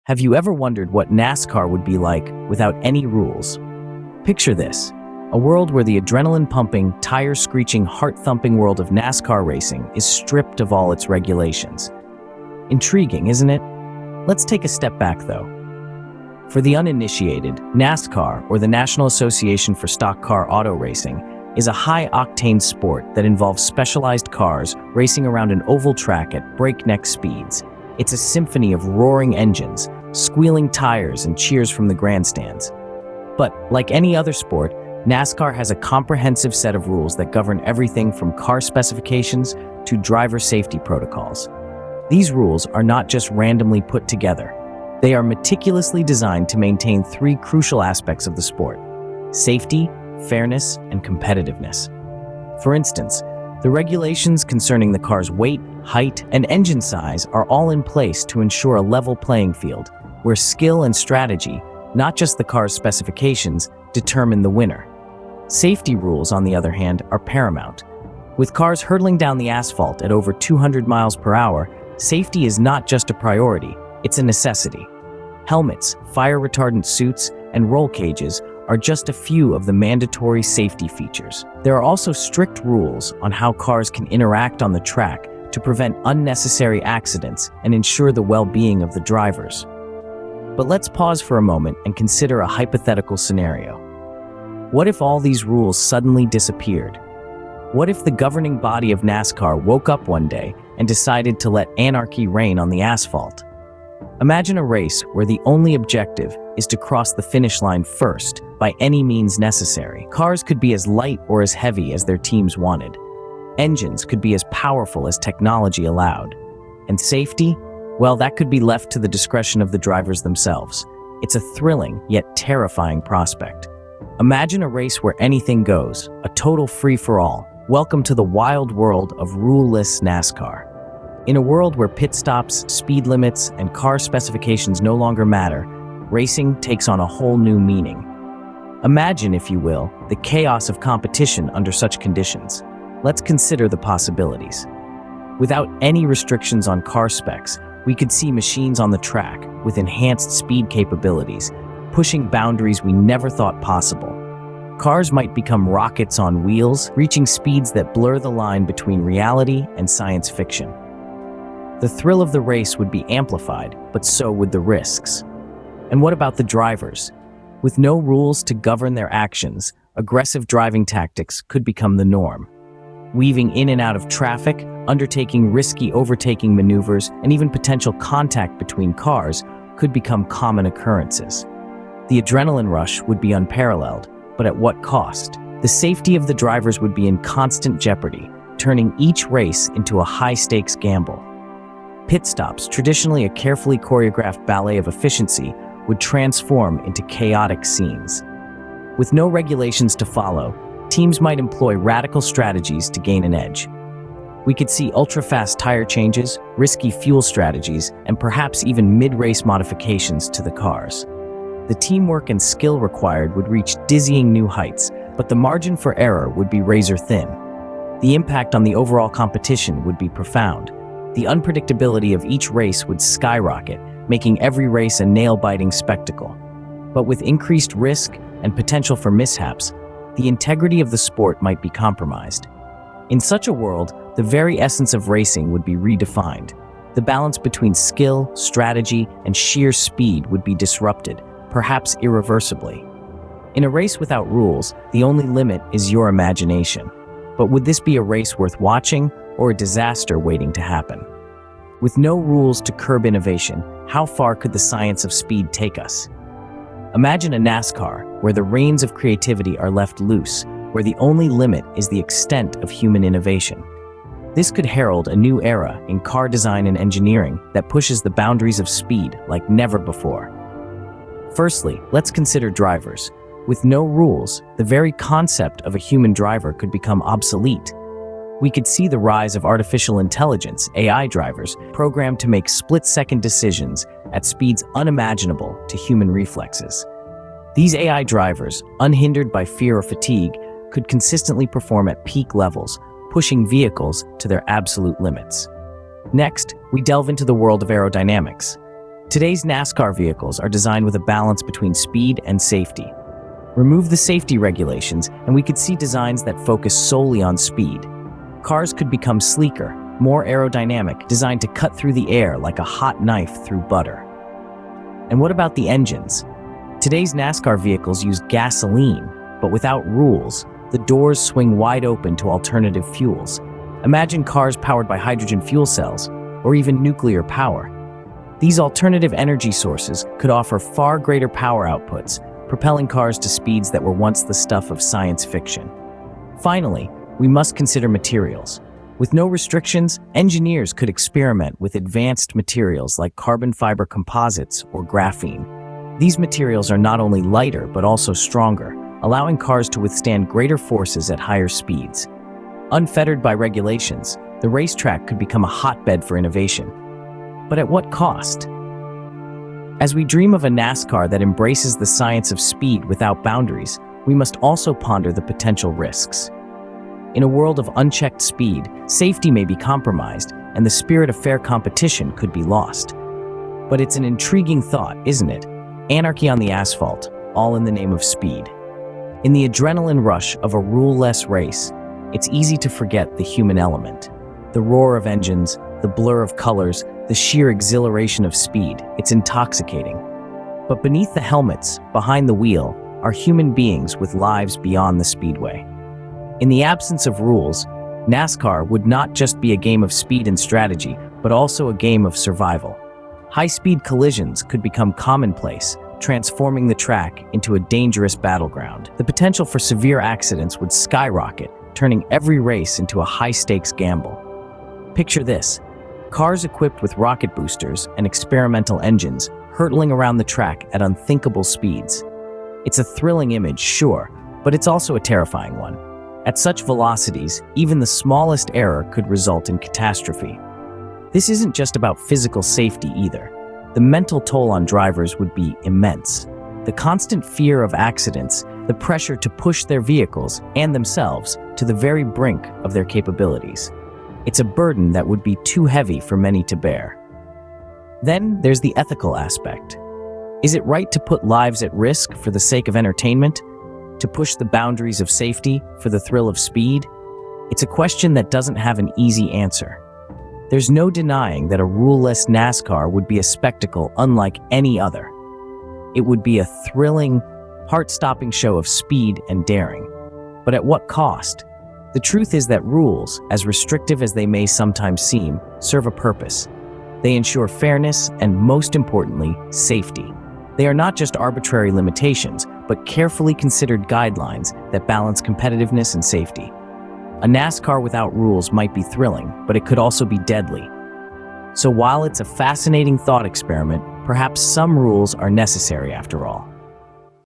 Have you ever wondered what NASCAR would be like without any rules? Picture this, a world where the adrenaline-pumping, tire-screeching, heart-thumping world of NASCAR racing is stripped of all its regulations. Intriguing, isn't it? Let's take a step back, though. For the uninitiated, NASCAR, or the National Association for Stock Car Auto Racing, is a high-octane sport that involves specialized cars racing around an oval track at breakneck speeds. It's a symphony of roaring engines, squealing tires, and cheers from the grandstands. But, like any other sport, NASCAR has a comprehensive set of rules that govern everything from car specifications to driver safety protocols. These rules are not just randomly put together. They are meticulously designed to maintain three crucial aspects of the sport: safety, fairness, and competitiveness. For instance, the regulations concerning the car's weight, height, and engine size are all in place to ensure a level playing field, where skill and strategy, not just the car's specifications, determine the winner. Safety rules, on the other hand, are paramount. With cars hurtling down the asphalt at over 200 miles per hour, safety is not just a priority, it's a necessity. Helmets, fire-retardant suits, and roll cages are just a few of the mandatory safety features. There are also strict rules on how cars can interact on the track to prevent unnecessary accidents and ensure the well-being of the drivers. But let's pause for a moment and consider a hypothetical scenario. What if all these rules suddenly disappeared? What if the governing body of NASCAR woke up one day and decided to let anarchy reign on the asphalt? Imagine a race where the only objective is to cross the finish line first, by any means necessary. Cars could be as light or as heavy as their teams wanted. Engines could be as powerful as technology allowed. And safety? Well, that could be left to the discretion of the drivers themselves. It's a thrilling, yet terrifying prospect. Imagine a race where anything goes, a total free-for-all. Welcome to the wild world of rule-less NASCAR. In a world where pit stops, speed limits, and car specifications no longer matter, racing takes on a whole new meaning. Imagine, if you will, the chaos of competition under such conditions. Let's consider the possibilities. Without any restrictions on car specs, we could see machines on the track with enhanced speed capabilities, pushing boundaries we never thought possible. Cars might become rockets on wheels, reaching speeds that blur the line between reality and science fiction. The thrill of the race would be amplified, but so would the risks. And what about the drivers? With no rules to govern their actions, aggressive driving tactics could become the norm. Weaving in and out of traffic, undertaking risky overtaking maneuvers, and even potential contact between cars could become common occurrences. The adrenaline rush would be unparalleled, but at what cost? The safety of the drivers would be in constant jeopardy, turning each race into a high-stakes gamble. Pit stops, traditionally a carefully choreographed ballet of efficiency, would transform into chaotic scenes. With no regulations to follow, teams might employ radical strategies to gain an edge. We could see ultra-fast tire changes, risky fuel strategies, and perhaps even mid-race modifications to the cars. The teamwork and skill required would reach dizzying new heights, but the margin for error would be razor-thin. The impact on the overall competition would be profound. The unpredictability of each race would skyrocket, making every race a nail-biting spectacle. But with increased risk and potential for mishaps, the integrity of the sport might be compromised. In such a world, the very essence of racing would be redefined. The balance between skill, strategy, and sheer speed would be disrupted, perhaps irreversibly. In a race without rules, the only limit is your imagination. But would this be a race worth watching, or a disaster waiting to happen? With no rules to curb innovation, how far could the science of speed take us? Imagine a NASCAR where the reins of creativity are left loose, where the only limit is the extent of human innovation. This could herald a new era in car design and engineering that pushes the boundaries of speed like never before. Firstly, let's consider drivers. With no rules, the very concept of a human driver could become obsolete. We could see the rise of artificial intelligence, AI drivers, programmed to make split-second decisions at speeds unimaginable to human reflexes. These AI drivers, unhindered by fear or fatigue, could consistently perform at peak levels, pushing vehicles to their absolute limits. Next, we delve into the world of aerodynamics. Today's NASCAR vehicles are designed with a balance between speed and safety. Remove the safety regulations, and we could see designs that focus solely on speed. Cars could become sleeker, more aerodynamic, designed to cut through the air like a hot knife through butter. And what about the engines? Today's NASCAR vehicles use gasoline, but without rules, the doors swing wide open to alternative fuels. Imagine cars powered by hydrogen fuel cells, or even nuclear power. These alternative energy sources could offer far greater power outputs, propelling cars to speeds that were once the stuff of science fiction. Finally, we must consider materials. With no restrictions, engineers could experiment with advanced materials like carbon fiber composites or graphene. These materials are not only lighter but also stronger, allowing cars to withstand greater forces at higher speeds. Unfettered by regulations, the racetrack could become a hotbed for innovation. But at what cost? As we dream of a NASCAR that embraces the science of speed without boundaries, we must also ponder the potential risks. In a world of unchecked speed, safety may be compromised, and the spirit of fair competition could be lost. But it's an intriguing thought, isn't it? Anarchy on the asphalt, all in the name of speed. In the adrenaline rush of a rule-less race, it's easy to forget the human element. The roar of engines, the blur of colors, the sheer exhilaration of speed, it's intoxicating. But beneath the helmets, behind the wheel, are human beings with lives beyond the speedway. In the absence of rules, NASCAR would not just be a game of speed and strategy, but also a game of survival. High-speed collisions could become commonplace, transforming the track into a dangerous battleground. The potential for severe accidents would skyrocket, turning every race into a high-stakes gamble. Picture this: cars equipped with rocket boosters and experimental engines hurtling around the track at unthinkable speeds. It's a thrilling image, sure, but it's also a terrifying one. At such velocities, even the smallest error could result in catastrophe. This isn't just about physical safety either. The mental toll on drivers would be immense. The constant fear of accidents, the pressure to push their vehicles and themselves to the very brink of their capabilities. It's a burden that would be too heavy for many to bear. Then there's the ethical aspect. Is it right to put lives at risk for the sake of entertainment? To push the boundaries of safety for the thrill of speed? It's a question that doesn't have an easy answer. There's no denying that a rule-less NASCAR would be a spectacle unlike any other. It would be a thrilling, heart-stopping show of speed and daring. But at what cost? The truth is that rules, as restrictive as they may sometimes seem, serve a purpose. They ensure fairness and, most importantly, safety. They are not just arbitrary limitations, but carefully considered guidelines that balance competitiveness and safety. A NASCAR without rules might be thrilling, but it could also be deadly. So while it's a fascinating thought experiment, perhaps some rules are necessary after all.